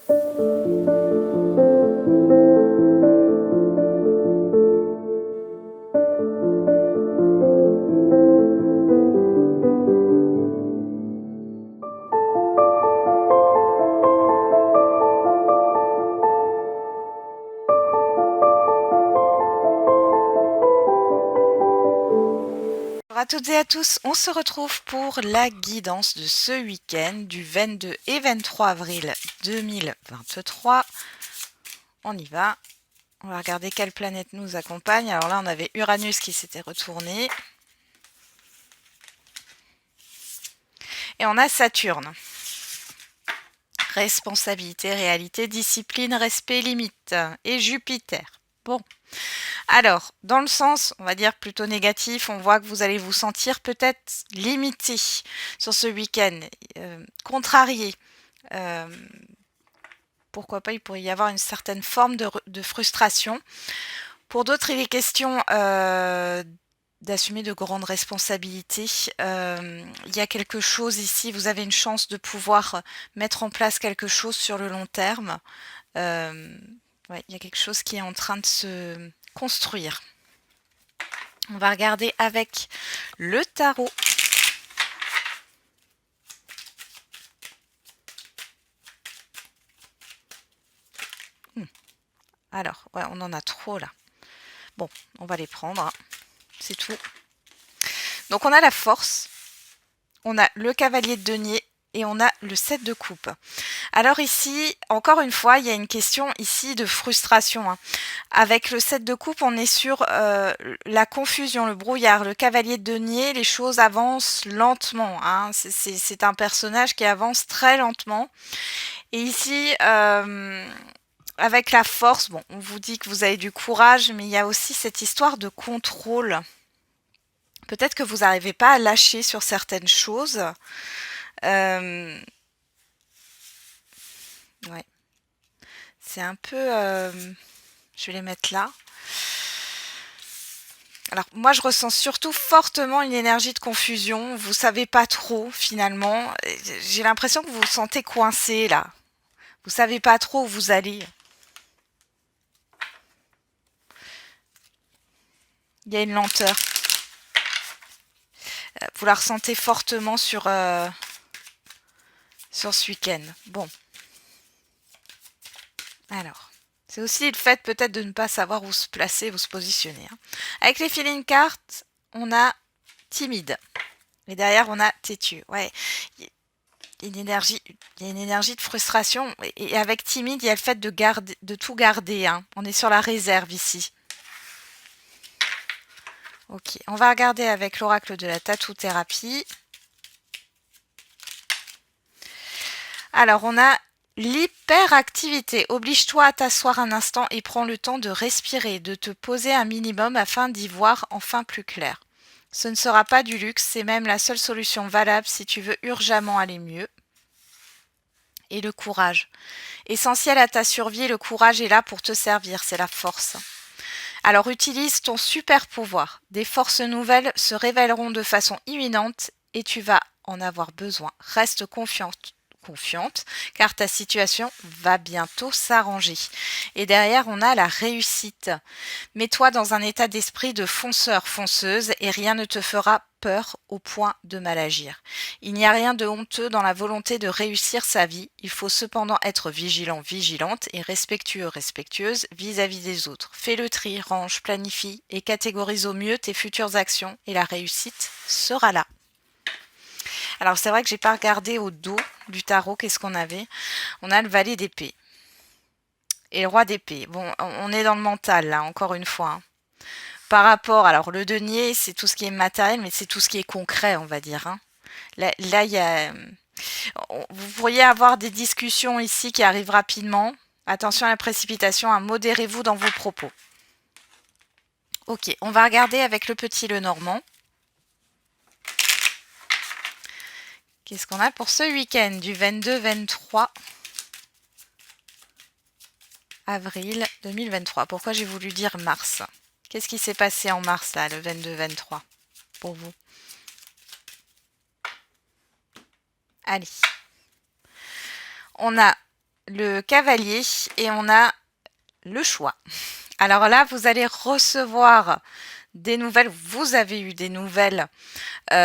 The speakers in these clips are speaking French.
Bonjour à toutes et à tous, on se retrouve pour la guidance de ce week-end du 22 et 23 avril 2023. On y va, on va regarder quelle planète nous accompagne. Alors là on avait Uranus qui s'était retourné. Et on a Saturne. Responsabilité, réalité, discipline, respect, limite. Et Jupiter. Bon. Alors, dans le sens, on va dire plutôt négatif, on voit que vous allez vous sentir peut-être limité sur ce week-end, contrarié. Euh, Pourquoi pas, il pourrait y avoir une certaine forme de frustration. Pour d'autres, il est question d'assumer de grandes responsabilités. Il y a quelque chose ici, vous avez une chance de pouvoir mettre en place quelque chose sur le long terme. Ouais, il y a quelque chose qui est en train de se construire. On va regarder avec le tarot. Alors, ouais, on en a trop là. Bon, on va les prendre, hein. C'est tout. Donc on a la force, on a le cavalier de denier et on a le 7 de coupe. Alors ici, encore une fois, il y a une question ici de frustration, hein. Avec le 7 de coupe, on est sur la confusion, le brouillard. Le cavalier de denier, les choses avancent lentement, hein. C'est un personnage qui avance très lentement. Et ici, avec la force, bon, on vous dit que vous avez du courage, mais il y a aussi cette histoire de contrôle. Peut-être que vous n'arrivez pas à lâcher sur certaines choses. Ouais. C'est un peu... je vais les mettre là. Alors moi je ressens surtout fortement une énergie de confusion. Vous savez pas trop finalement. J'ai l'impression que vous vous sentez coincé là. Vous savez pas trop où vous allez. Il y a une lenteur. Vous la ressentez fortement sur ce week-end. Bon. Alors. C'est aussi le fait peut-être de ne pas savoir où se placer, où se positionner, hein. Avec les feeling cards, on a timide. Et derrière, on a têtu. Ouais. Il y a une énergie de frustration. Et avec timide, il y a le fait de garder, de tout garder, hein. On est sur la réserve ici. Ok, on va regarder avec l'oracle de la tattoo-thérapie. Alors, on a l'hyperactivité. Oblige-toi à t'asseoir un instant et prends le temps de respirer, de te poser un minimum afin d'y voir enfin plus clair. Ce ne sera pas du luxe, c'est même la seule solution valable si tu veux urgemment aller mieux. Et le courage. Essentiel à ta survie, le courage est là pour te servir, c'est la force. Alors utilise ton super pouvoir. Des forces nouvelles se révéleront de façon imminente et tu vas en avoir besoin. Reste confiante, car ta situation va bientôt s'arranger. Et derrière, on a la réussite. Mets-toi dans un état d'esprit de fonceur, fonceuse et rien ne te fera peur au point de mal agir. Il n'y a rien de honteux dans la volonté de réussir sa vie. Il faut cependant être vigilant, vigilante et respectueux, respectueuse vis-à-vis des autres. Fais le tri, range, planifie et catégorise au mieux tes futures actions et la réussite sera là. Alors c'est vrai que j'ai pas regardé au dos du tarot qu'est-ce qu'on avait. On a le valet d'épée et le roi d'épée. Bon, on est dans le mental là, encore une fois, hein. Par rapport, alors le denier, c'est tout ce qui est matériel, mais c'est tout ce qui est concret, on va dire, hein. Là, il y a, vous pourriez avoir des discussions ici qui arrivent rapidement. Attention à la précipitation, hein, modérez-vous dans vos propos. Ok, on va regarder avec le petit Lenormand. Qu'est-ce qu'on a pour ce week-end du 22-23 avril 2023? Pourquoi j'ai voulu dire mars? Qu'est-ce qui s'est passé en mars, là, le 22-23, pour vous? Allez. On a le cavalier et on a le choix. Alors là, vous allez recevoir des nouvelles, vous avez eu des nouvelles, il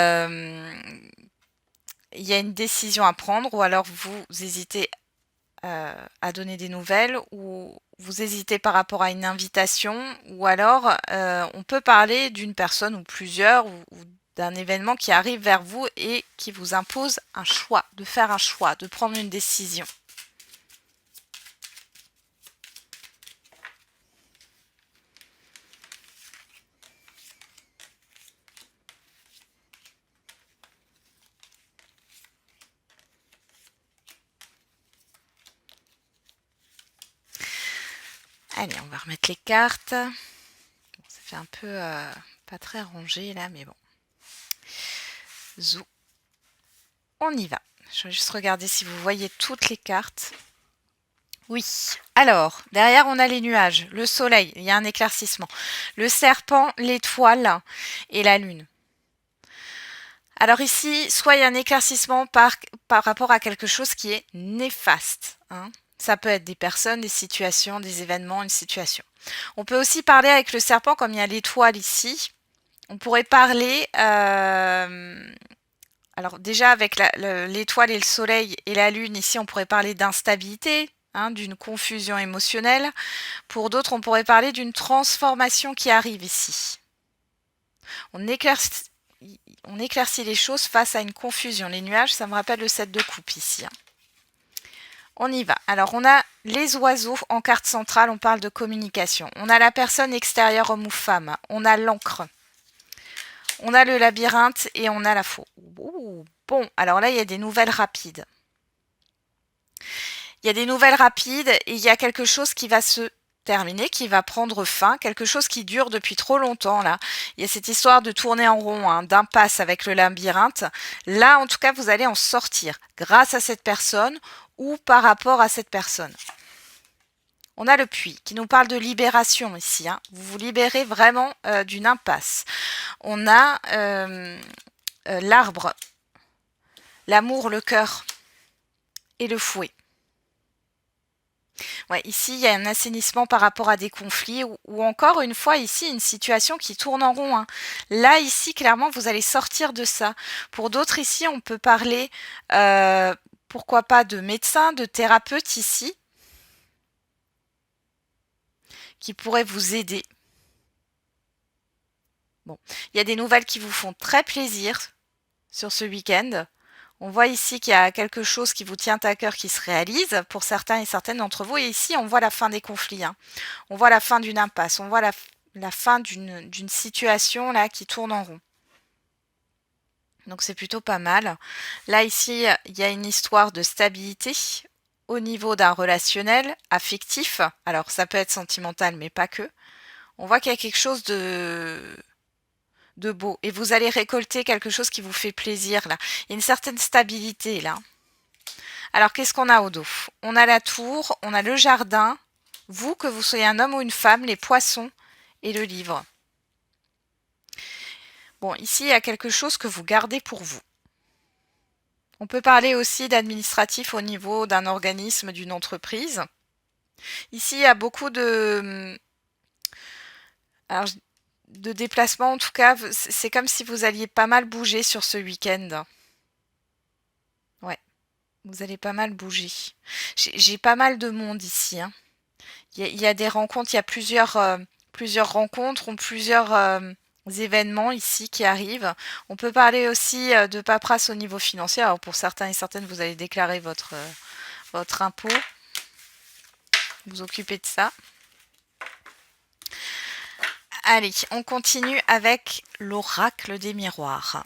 y a une décision à prendre ou alors vous hésitez à donner des nouvelles ou vous hésitez par rapport à une invitation ou alors on peut parler d'une personne ou plusieurs ou d'un événement qui arrive vers vous et qui vous impose un choix, de faire un choix, de prendre une décision. Allez, on va remettre les cartes. Bon, ça fait un peu pas très rangé là, mais bon. Zou. On y va. Je vais juste regarder si vous voyez toutes les cartes. Oui. Alors, derrière, on a les nuages, le soleil, il y a un éclaircissement, le serpent, l'étoile et la lune. Alors ici, soit il y a un éclaircissement par rapport à quelque chose qui est néfaste. Hein. Ça peut être des personnes, des situations, des événements, une situation. On peut aussi parler avec le serpent, comme il y a l'étoile ici. On pourrait parler... alors déjà, avec l'étoile et le soleil et la lune, ici, on pourrait parler d'instabilité, hein, d'une confusion émotionnelle. Pour d'autres, on pourrait parler d'une transformation qui arrive ici. On éclaircit les choses face à une confusion. Les nuages, ça me rappelle le 7 de coupe ici. Hein. On y va. Alors, on a les oiseaux en carte centrale, on parle de communication. On a la personne extérieure, homme ou femme. On a l'encre. On a le labyrinthe et on a la faux. Ouh, bon, alors là, il y a des nouvelles rapides. Il y a des nouvelles rapides et il y a quelque chose qui va se terminer, qui va prendre fin, quelque chose qui dure depuis trop longtemps là. Il y a cette histoire de tourner en rond, hein, d'impasse avec le labyrinthe. Là, en tout cas, vous allez en sortir grâce à cette personne ou par rapport à cette personne. On a le puits qui nous parle de libération ici. Hein. Vous vous libérez vraiment d'une impasse. On a l'arbre, l'amour, le cœur et le fouet. Ouais, ici, il y a un assainissement par rapport à des conflits ou encore une fois ici, une situation qui tourne en rond. Hein. Là, ici, clairement, vous allez sortir de ça. Pour d'autres, ici, on peut parler, pourquoi pas, de médecins, de thérapeutes ici, qui pourraient vous aider. Bon, il y a des nouvelles qui vous font très plaisir sur ce week-end. On voit ici qu'il y a quelque chose qui vous tient à cœur qui se réalise pour certains et certaines d'entre vous. Et ici, on voit la fin des conflits. Hein. On voit la fin d'une impasse. On voit la fin d'une situation là qui tourne en rond. Donc c'est plutôt pas mal. Là, ici, il y a une histoire de stabilité au niveau d'un relationnel affectif. Alors, ça peut être sentimental, mais pas que. On voit qu'il y a quelque chose de beau. Et vous allez récolter quelque chose qui vous fait plaisir là. Il y a une certaine stabilité là. Alors qu'est-ce qu'on a au dos? On a la tour, on a le jardin, vous, que vous soyez un homme ou une femme, les poissons et le livre. Bon, ici il y a quelque chose que vous gardez pour vous. On peut parler aussi d'administratif au niveau d'un organisme, d'une entreprise. Ici il y a beaucoup de... Alors, de déplacement en tout cas, c'est comme si vous alliez pas mal bouger sur ce week-end. Ouais, vous allez pas mal bouger. J'ai pas mal de monde ici. Hein. Il y a des rencontres, il y a plusieurs rencontres, plusieurs événements ici qui arrivent. On peut parler aussi de paperasse au niveau financier. Alors pour certains et certaines, vous allez déclarer votre impôt. Vous occupez de ça. Allez, on continue avec l'oracle des miroirs.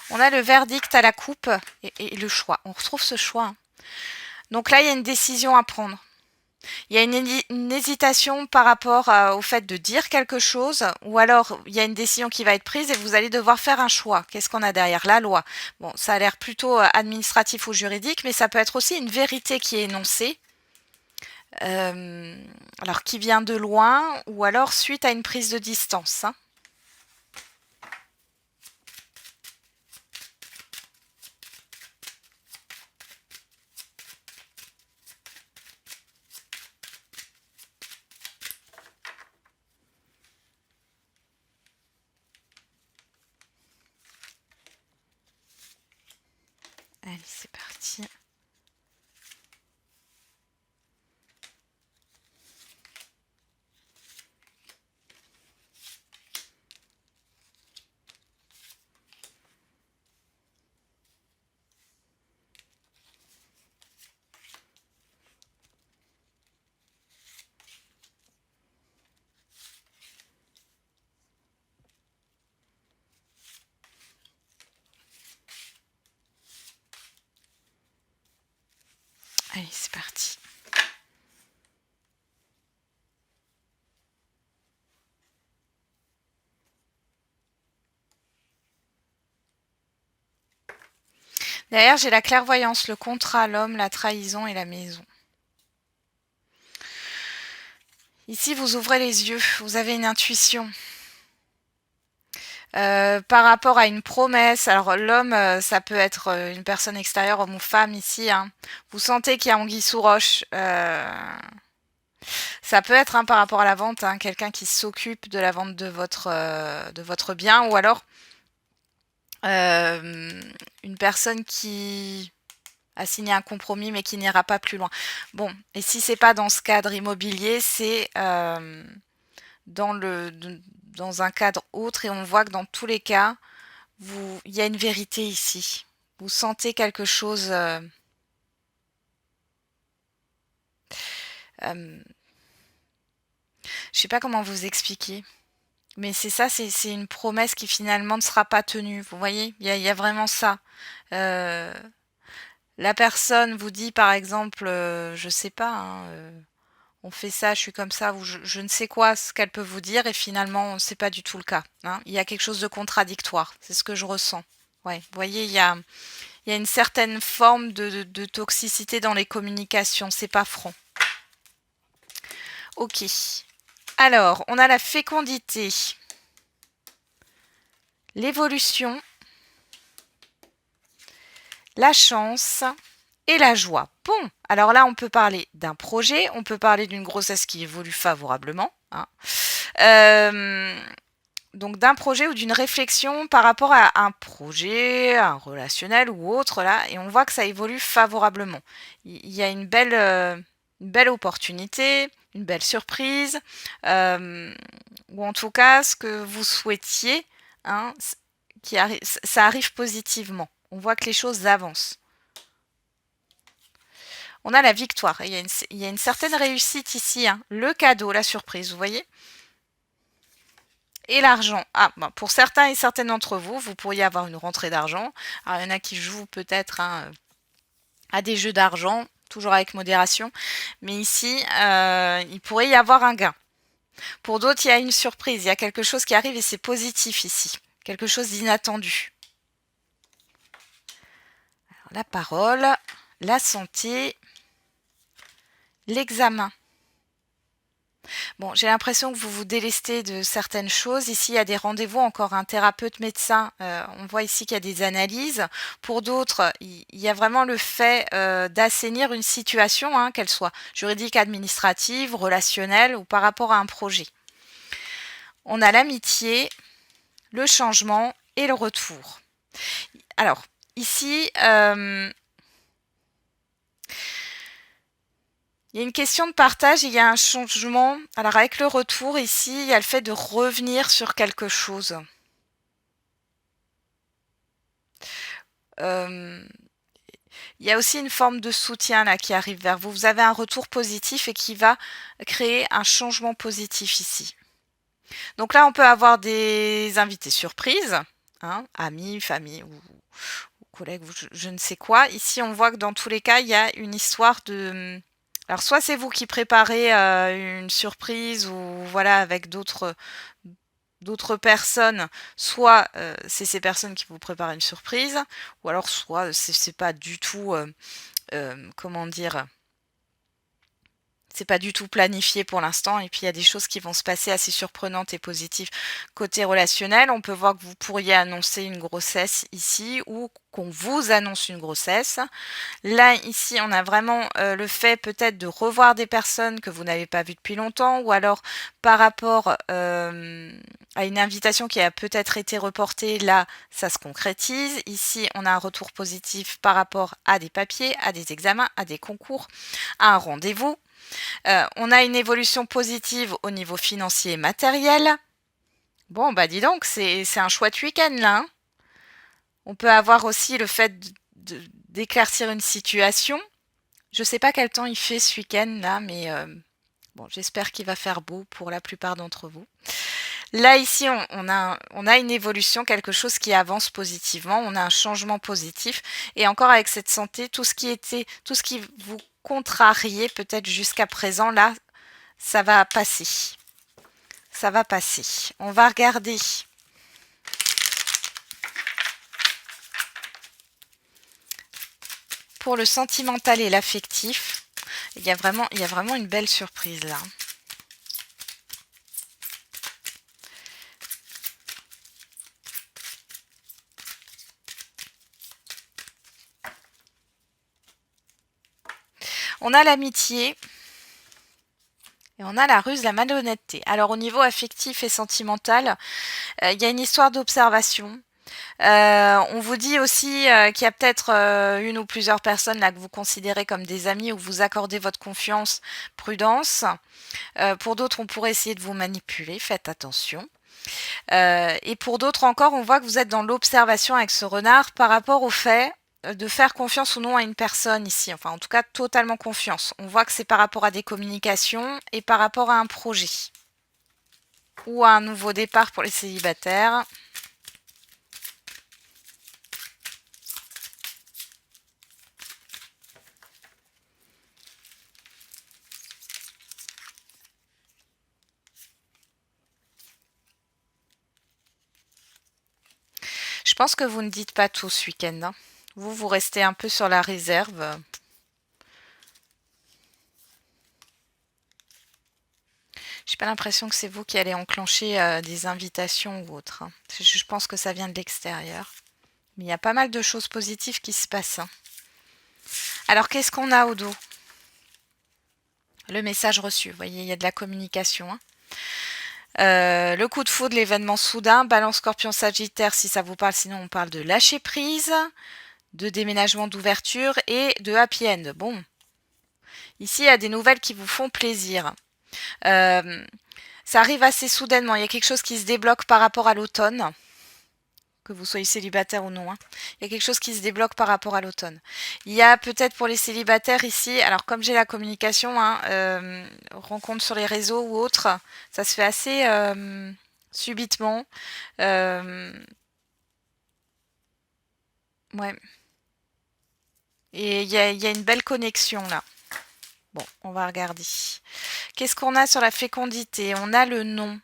On a le verdict à la coupe et le choix. On retrouve ce choix. Hein. Donc là, il y a une décision à prendre. Il y a une hésitation par rapport au fait de dire quelque chose, ou alors il y a une décision qui va être prise et vous allez devoir faire un choix. Qu'est-ce qu'on a derrière? La loi. Bon, ça a l'air plutôt administratif ou juridique, mais ça peut être aussi une vérité qui est énoncée. Alors qui vient de loin ou alors suite à une prise de distance, hein. Allez, c'est parti. Allez, c'est parti. Derrière, j'ai la clairvoyance, le contrat, l'homme, la trahison et la maison. Ici, vous ouvrez les yeux, vous avez une intuition. Par rapport à une promesse, alors l'homme, ça peut être une personne extérieure, homme ou femme ici, hein. Vous sentez qu'il y a anguille sous roche. Ça peut être par rapport à la vente, hein, quelqu'un qui s'occupe de la vente de votre bien, ou alors une personne qui a signé un compromis mais qui n'ira pas plus loin. Bon, et si c'est pas dans ce cadre immobilier, c'est dans dans un cadre autre, et on voit que dans tous les cas, il y a une vérité ici. Vous sentez quelque chose. Je sais pas comment vous expliquer. Mais c'est ça, c'est une promesse qui finalement ne sera pas tenue. Vous voyez, il y a vraiment ça. Euh, la personne vous dit par exemple, je sais pas, hein, on fait ça, je suis comme ça, ou je ne sais quoi, ce qu'elle peut vous dire, et finalement, c'est pas du tout le cas, hein. Il y a quelque chose de contradictoire. C'est ce que je ressens. Ouais, vous voyez, il y a une certaine forme de toxicité dans les communications. C'est pas franc. Ok. Alors, on a la fécondité, l'évolution, la chance et la joie. Bon, alors là, on peut parler d'un projet, on peut parler d'une grossesse qui évolue favorablement, hein. Donc d'un projet ou d'une réflexion par rapport à un projet, un relationnel ou autre, là, et on voit que ça évolue favorablement. Il y a une belle opportunité, une belle surprise, ou en tout cas ce que vous souhaitiez, hein, ça arrive positivement. On voit que les choses avancent. On a la victoire. Il y a une certaine réussite ici, hein. Le cadeau, la surprise, vous voyez. Et l'argent. Ah, bon, pour certains et certaines d'entre vous, vous pourriez avoir une rentrée d'argent. Alors, il y en a qui jouent peut-être, hein, à des jeux d'argent, toujours avec modération. Mais ici, il pourrait y avoir un gain. Pour d'autres, il y a une surprise. Il y a quelque chose qui arrive et c'est positif ici. Quelque chose d'inattendu. Alors, la parole, la santé, l'examen. Bon, j'ai l'impression que vous vous délestez de certaines choses. Ici, il y a des rendez-vous, encore un thérapeute médecin. On voit ici qu'il y a des analyses. Pour d'autres, il y a vraiment le fait d'assainir une situation, hein, qu'elle soit juridique, administrative, relationnelle ou par rapport à un projet. On a l'amitié, le changement et le retour. Alors, ici, il y a une question de partage, il y a un changement. Alors avec le retour ici, il y a le fait de revenir sur quelque chose. Euh, il y a aussi une forme de soutien là qui arrive vers vous. Vous avez un retour positif et qui va créer un changement positif ici. Donc là, on peut avoir des invités surprises, hein, amis, famille ou collègues, ou je ne sais quoi. Ici, on voit que dans tous les cas, il y a une histoire de... Alors soit c'est vous qui préparez une surprise ou voilà avec d'autres personnes, soit c'est ces personnes qui vous préparent une surprise, ou alors soit c'est pas du tout comment dire, c'est pas du tout planifié pour l'instant. Et puis, il y a des choses qui vont se passer assez surprenantes et positives. Côté relationnel, on peut voir que vous pourriez annoncer une grossesse ici ou qu'on vous annonce une grossesse. Là, ici, on a vraiment le fait peut-être de revoir des personnes que vous n'avez pas vues depuis longtemps ou alors par rapport à une invitation qui a peut-être été reportée, là, ça se concrétise. Ici, on a un retour positif par rapport à des papiers, à des examens, à des concours, à un rendez-vous. On a une évolution positive au niveau financier et matériel. Bon, bah dis donc, c'est un chouette week-end là, hein. On peut avoir aussi le fait d'éclaircir une situation. Je sais pas quel temps il fait ce week-end là, mais bon, j'espère qu'il va faire beau pour la plupart d'entre vous. Là, ici, on a une évolution, quelque chose qui avance positivement, on a un changement positif. Et encore avec cette santé, tout ce qui vous contrariait peut-être jusqu'à présent, là, ça va passer. Ça va passer. On va regarder. Pour le sentimental et l'affectif, il y a vraiment une belle surprise là. On a l'amitié et on a la ruse, la malhonnêteté. Alors au niveau affectif et sentimental, il y a une histoire d'observation. On vous dit aussi qu'il y a peut-être une ou plusieurs personnes là que vous considérez comme des amis ou vous accordez votre confiance, prudence. Pour d'autres, on pourrait essayer de vous manipuler, faites attention. Et pour d'autres encore, on voit que vous êtes dans l'observation avec ce renard par rapport au fait de faire confiance ou non à une personne ici. Enfin, en tout cas, totalement confiance. On voit que c'est par rapport à des communications et par rapport à un projet. Ou à un nouveau départ pour les célibataires. Je pense que vous ne dites pas tout ce week-end, hein. Vous restez un peu sur la réserve. J'ai pas l'impression que c'est vous qui allez enclencher des invitations ou autre, hein. Je pense que ça vient de l'extérieur. Mais il y a pas mal de choses positives qui se passent, hein. Alors, qu'est-ce qu'on a au dos? Le message reçu. Vous voyez, il y a de la communication, hein. Le coup de foudre, l'événement soudain, Balance, Scorpion, Sagittaire, si ça vous parle, sinon on parle de lâcher prise, de déménagement, d'ouverture et de happy end. Bon, ici il y a des nouvelles qui vous font plaisir. Ça arrive assez soudainement, il y a quelque chose qui se débloque par rapport à l'automne, que vous soyez célibataire ou non, hein. Il y a quelque chose qui se débloque par rapport à l'automne. Il y a peut-être pour les célibataires ici, alors comme j'ai la communication, hein, rencontre sur les réseaux ou autre, ça se fait assez subitement. Ouais. Et il y a une belle connexion là. Bon, on va regarder. Qu'est-ce qu'on a sur la fécondité? On a le nom.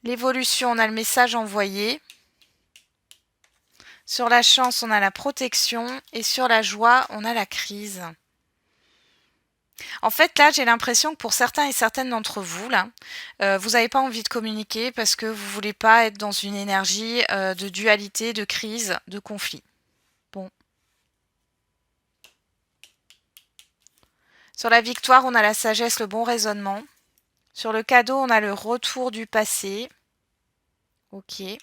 L'évolution, on a le message envoyé. Sur la chance, on a la protection. Et sur la joie, on a la crise. En fait, là, j'ai l'impression que pour certains et certaines d'entre vous, là, vous n'avez pas envie de communiquer parce que vous voulez pas être dans une énergie de dualité, de crise, de conflit. Bon. Sur la victoire, on a la sagesse, le bon raisonnement. Sur le cadeau, on a le retour du passé. Ok. Et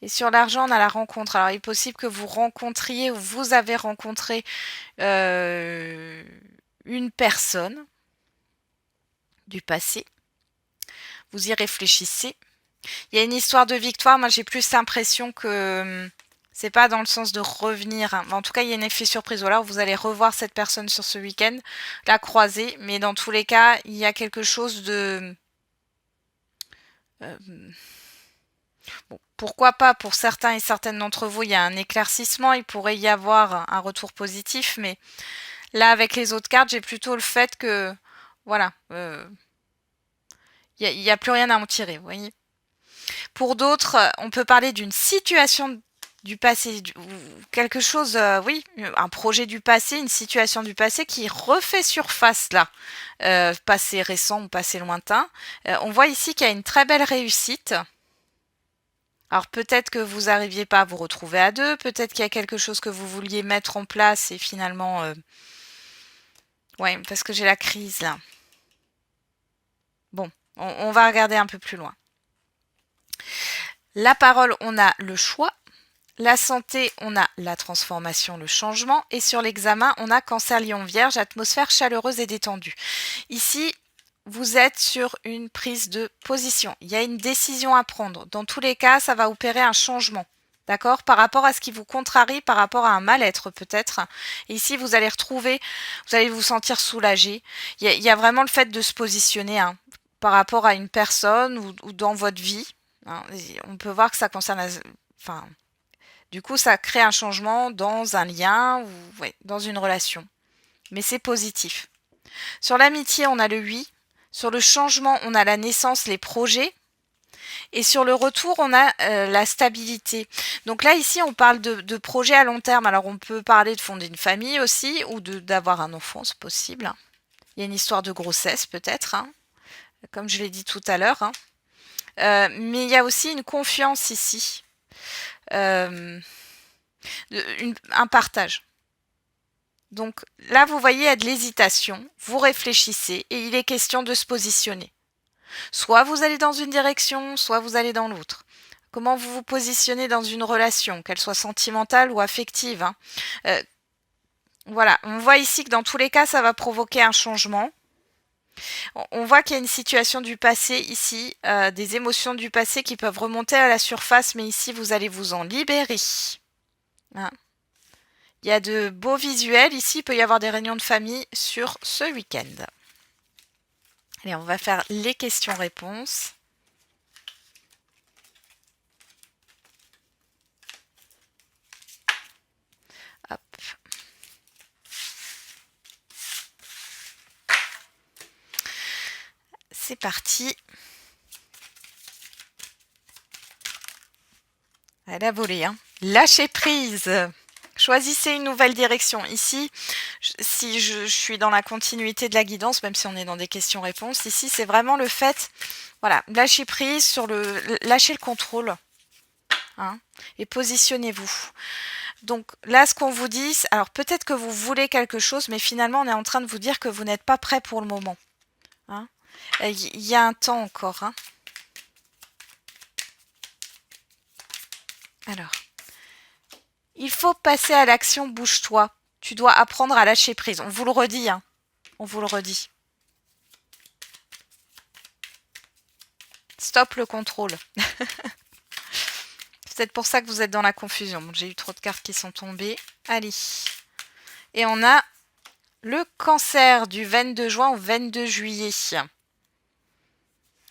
sur l'argent, on a la rencontre. Alors, il est possible que vous rencontriez ou vous avez rencontré une personne du passé. Vous y réfléchissez. Il y a une histoire de victoire. Moi, j'ai plus l'impression que c'est pas dans le sens de revenir, hein. En tout cas, il y a un effet surprise. Ou alors, vous allez revoir cette personne sur ce week-end, la croiser. Mais dans tous les cas, il y a quelque chose de... Bon, pourquoi pas pour certains et certaines d'entre vous, il y a un éclaircissement, il pourrait y avoir un retour positif, mais là, avec les autres cartes, j'ai plutôt le fait que, voilà, il n'y a plus rien à en tirer, vous voyez. Pour d'autres, on peut parler d'une situation du passé, ou quelque chose, oui, un projet du passé, une situation du passé qui refait surface là, passé récent ou passé lointain. On voit ici qu'il y a une très belle réussite. Alors peut-être que vous n'arriviez pas à vous retrouver à deux, peut-être qu'il y a quelque chose que vous vouliez mettre en place et finalement... ouais, parce que j'ai la crise là. Bon, on va regarder un peu plus loin. La parole, on a le choix. La santé, on a la transformation, le changement. Et sur l'examen, on a Cancer, Lion, Vierge, atmosphère chaleureuse et détendue. Ici, vous êtes sur une prise de position. Il y a une décision à prendre. Dans tous les cas, ça va opérer un changement. D'accord? Par rapport à ce qui vous contrarie, par rapport à un mal-être peut-être. Et ici, vous allez retrouver, vous allez vous sentir soulagé. Il y a vraiment le fait de se positionner par rapport à une personne ou dans votre vie. Hein. On peut voir que ça concerne... Enfin, du coup, ça crée un changement dans un lien ou ouais, dans une relation. Mais c'est positif. Sur l'amitié, on a le oui. Sur le changement, on a la naissance, les projets. Et sur le retour, on a la stabilité. Donc là, ici, on parle de projets à long terme. Alors, on peut parler de fonder une famille aussi ou d'avoir un enfant, c'est possible. Il y a une histoire de grossesse peut-être, hein, comme je l'ai dit tout à l'heure. Hein. Mais il y a aussi une confiance ici. Un partage. Donc là, vous voyez, il y a de l'hésitation. Vous réfléchissez et il est question de se positionner. Soit vous allez dans une direction, soit vous allez dans l'autre. Comment vous vous positionnez dans une relation, qu'elle soit sentimentale ou affective. Hein. Voilà, on voit ici que dans tous les cas, ça va provoquer un changement. On voit qu'il y a une situation du passé ici, des émotions du passé qui peuvent remonter à la surface, mais ici, vous allez vous en libérer. Hein. Il y a de beaux visuels. Ici, il peut y avoir des réunions de famille sur ce week-end. Allez, on va faire les questions-réponses. Hop. C'est parti. Elle a volé. Hein. Lâchez prise. Choisissez une nouvelle direction. Ici, si je suis dans la continuité de la guidance, même si on est dans des questions-réponses, ici, c'est vraiment le fait, voilà, lâcher prise sur lâcher le contrôle. Hein, et positionnez-vous. Donc là, ce qu'on vous dit, alors peut-être que vous voulez quelque chose, mais finalement, on est en train de vous dire que vous n'êtes pas prêt pour le moment. Hein. Il y a un temps encore. Hein. Alors, il faut passer à l'action, bouge-toi. Tu dois apprendre à lâcher prise. On vous le redit. Hein. On vous le redit. Stop le contrôle. C'est peut-être pour ça que vous êtes dans la confusion. Bon, j'ai eu trop de cartes qui sont tombées. Allez. Et on a le Cancer du 22 juin au 22 juillet.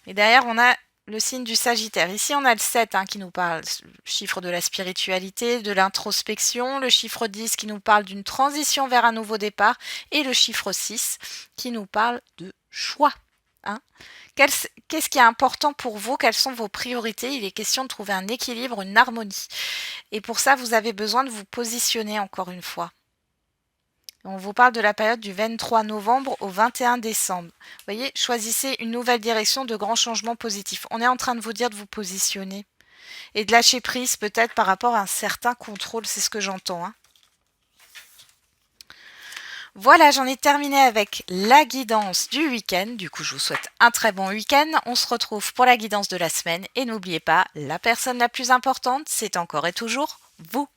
Et derrière, on a le signe du Sagittaire. Ici, on a le 7 qui nous parle, le chiffre de la spiritualité, de l'introspection, le chiffre 10 qui nous parle d'une transition vers un nouveau départ et le chiffre 6 qui nous parle de choix. Hein. Qu'est-ce qui est important pour vous? Quelles sont vos priorités? Il est question de trouver un équilibre, une harmonie. Et pour ça, vous avez besoin de vous positionner encore une fois. On vous parle de la période du 23 novembre au 21 décembre. Vous voyez, choisissez une nouvelle direction de grands changements positifs. On est en train de vous dire de vous positionner et de lâcher prise peut-être par rapport à un certain contrôle, c'est ce que j'entends. Hein. Voilà, j'en ai terminé avec la guidance du week-end. Du coup, je vous souhaite un très bon week-end. On se retrouve pour la guidance de la semaine. Et n'oubliez pas, la personne la plus importante, c'est encore et toujours vous.